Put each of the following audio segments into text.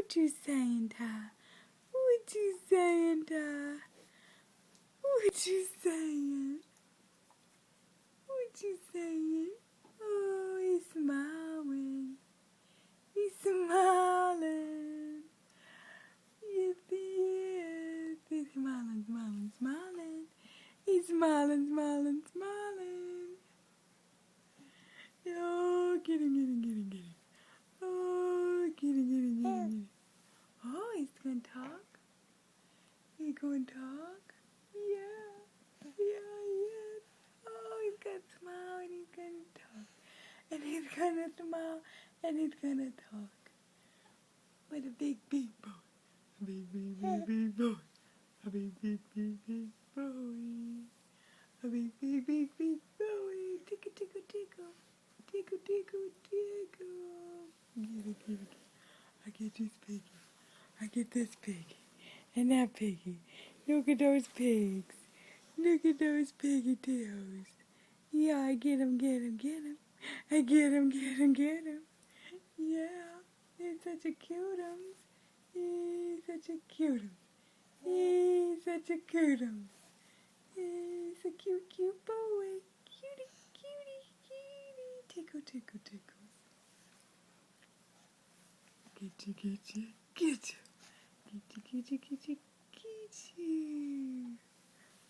What you saying, Ty? What you saying, Ty? What you saying? What you saying? Oh, he's smiling. He's smiling. Yes, he is. He's smiling, smiling, smiling. He's smiling, smiling, smiling. Oh, get him, get him, get him, get him. Oh, get him, get him, get him, get him. Oh, he's gonna talk. He gonna talk? Yeah. Yeah, yes. Oh, he's gonna smile and he's gonna talk. And he's gonna smile and he's gonna talk. What a big, big boy. A big, big, big, big boy. A big, big, big, big boy. A big, big, big, big boy. Tickle, tickle, tickle. Tickle, tickle, tickle. Get it, get it, get it. I get this piggy. I get this piggy. And that piggy. Look at those pigs. Look at those piggy tails. Yeah, I get him, get him, get him. I get him, get him, get him. Yeah, he's such a cuteum. He's such a cuteum. He's such a cuteum. He's a cute, cute boy. Cutie, cutie, cutie. Tickle, tickle, tickle. Get you, get you, get you. Get you, get you, get you, get you.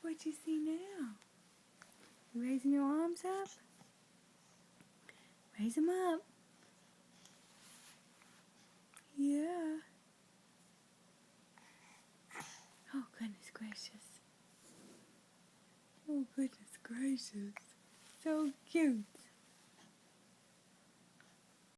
What you see now? You raising your arms up? Raise them up. Yeah. Oh, goodness gracious. Oh, goodness gracious. So cute.